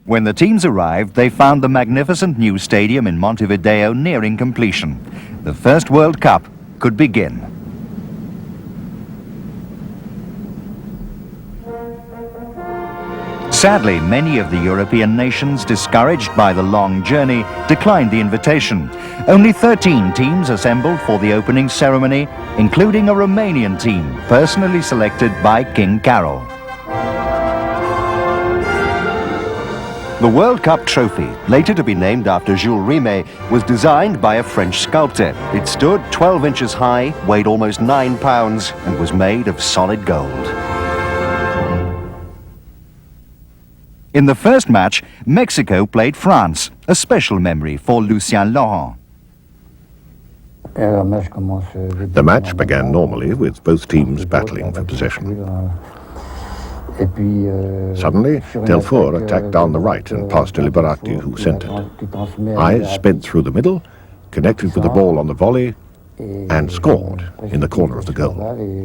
When the teams arrived, they found the magnificent new stadium in Montevideo nearing completion. The first World Cup could begin. Sadly, many of the European nations, discouraged by the long journey, declined the invitation. Only 13 teams assembled for the opening ceremony, including a Romanian team, personally selected by King Carol. The World Cup trophy, later to be named after Jules Rimet, was designed by a French sculptor. It stood 12 inches high, weighed almost 9 pounds, and was made of solid gold. In the first match, Mexico played France, a special memory for Lucien Laurent. The match began normally with both teams battling for possession. Suddenly, Delfour attacked down the right and passed to Liberati, who centred. I sped through the middle, connected with the ball on the volley, and scored in the corner of the goal.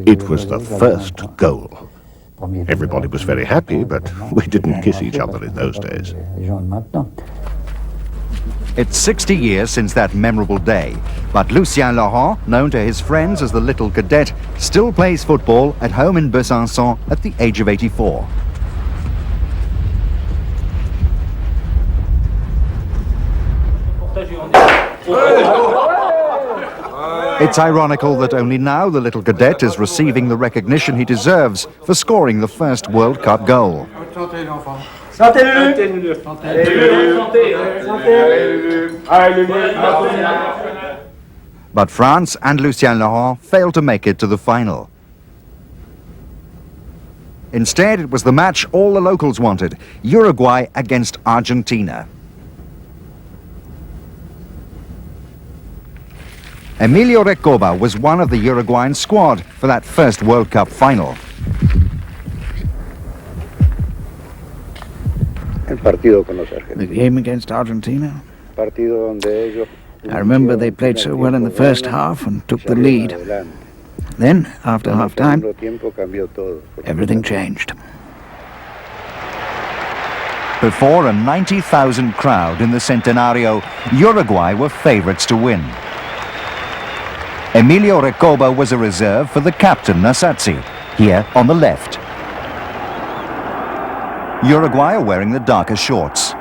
It was the first goal. Everybody was very happy, but we didn't kiss each other in those days. It's 60 years since that memorable day, but Lucien Laurent, known to his friends as the Little Cadet, still plays football at home in Besançon at the age of 84. It's ironical that only now the Little Cadet is receiving the recognition he deserves for scoring the first World Cup goal. But France and Lucien Laurent failed to make it to the final. Instead, it was the match all the locals wanted, Uruguay against Argentina. Emilio Recoba was one of the Uruguayan squad for that first World Cup final. The game against Argentina. I remember they played so well in the first half and took the lead. Then, after half-time, everything changed. Before a 90,000 crowd in the Centenario, Uruguay were favourites to win. Emilio Recoba was a reserve for the captain Nasazzi, here on the left. Uruguay are wearing the darker shorts.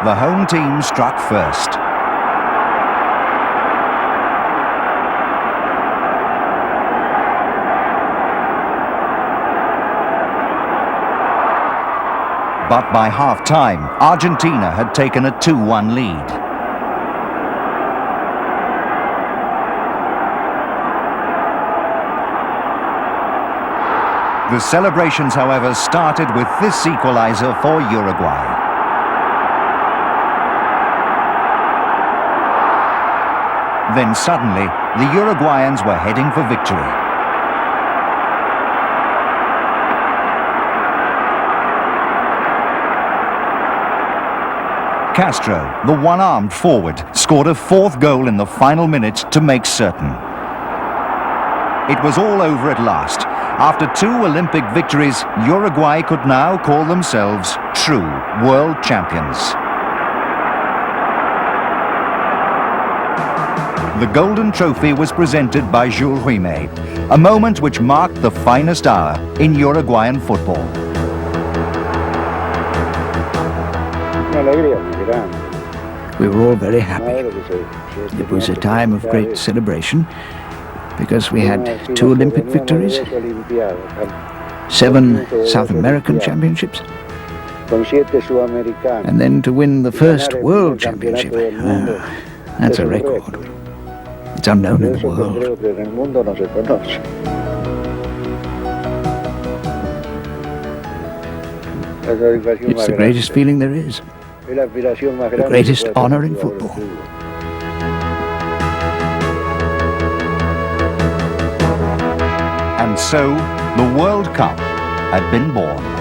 The home team struck first. But by half-time, Argentina had taken a 2-1 lead. The celebrations, however, started with this equalizer for Uruguay. Then suddenly, the Uruguayans were heading for victory. Castro, the one-armed forward, scored a fourth goal in the final minute to make certain. It was all over at last. After 2 Olympic victories, Uruguay could now call themselves true world champions. The Golden Trophy was presented by Jules Rimet, a moment which marked the finest hour in Uruguayan football. We were all very happy. It was a time of great celebration because we had 2 Olympic victories, 7 South American championships, and then to win the first World Championship. That's a record. It's unknown in the world. It's the greatest feeling there is. The greatest honor in football. And so, the World Cup had been born.